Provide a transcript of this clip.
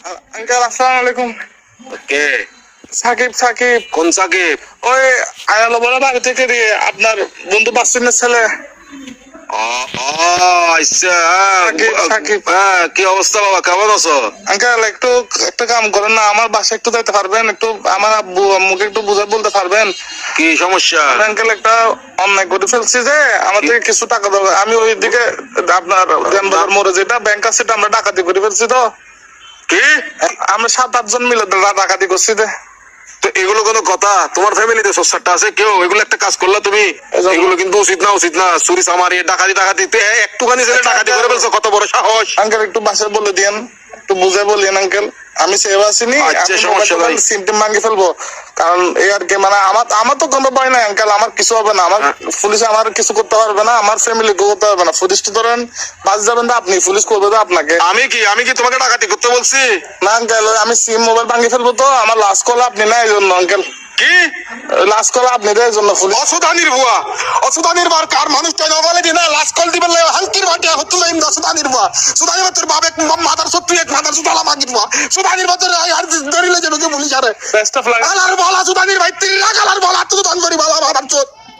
Uncle আসসালামু আলাইকুম। কে? সাকিব সাকিব কোন সাকিব? ওই আয়ালো বড় বাড়ি থেকে রে আপনার বন্ধু বাসিনের ছেলে ও ও আচ্ছা, সাকিব সাকিব। কি অবস্থা বাবা, কেমন আছো? আঙ্কেল একটু একটা কাম করেন না, আমার বাসায় একটু যাইতে পারবেন? একটু আমার আব্বু আম্মুকে একটু বুঝে বলতে পারবেন? কি সমস্যা? আঙ্কেল একটা অন্যায় করে ফেলছি যে আমার থেকে কিছু টাকা দরকার। আমি ওই দিকে আপনার জ্ঞানবাজার মোড়ে যেটা ব্যাংক আছে সেটা আমরা ডাকাতি করে ফেলছি। তো কি? আমরা 7-8 জন মিলে ডাকাতি করছি। তো এগুলো কোনো কথা? তোমার ফ্যামিলিতে সস্তারটা আছে কেউ এগুলো একটা কাজ করলা তুমি? এগুলো কিন্তু উচিত না, উচিত না। চুরি চামারি ডাকাতি ডাকাতি একটুখানি ছেলে ডাকাতি করে ফেলছো, কত বড় সাহস! আঙ্কেল একটু বাসায় বলে দিয়েন, একটু বুঝে বলিয়েন আঙ্কেল। আমি সেভ আসিনি, আচ্ছা, সমস্যা নাই। সিমটিম ভাঙি ফেলবো। কারণ এই আর কি, মানে আমার তো কোনো ভয় নাই আঙ্কেল, আমার কিছু হবে না। আমার পুলিশ আমার কিছু করতে পারবে না, আমার ফ্যামিলি করতে পারবে না। পুলিশ তো ধরেন বাস যাবেন তো আপনি, পুলিশ করবে তো আপনাকে। আমি কি তোমাকে ডাকাতি করতে বলছি? না আঙ্কেল, আমি সিম মোবাইল ভাঙি ফেলবো। তো আমার লাস্ট কল আপনি না, এই জন্য আঙ্কেল। কি লাস্ট কল আপনি দেয় এই জন্য পুলিশ। অসুদানির বুয়া, অসুদানির বার কার মানুষ চাই না বলে দিনা লাস্ট কল দিবেন হালকির বাটিয়া হতো লাইম অসুদানির বুয়া। সুদানির বাতর বাপ এক মাদার সত্তু এক মাদার সুদালা মাগির বুয়া। সুদানির বাতর আর ধরিলে যাবে পুলিশ আরে বেস্ট অফ লাক। আলার বলা সুদানির ভাই তিল্লা কালার বলা তো দান করি বাবা মাদার চোদ।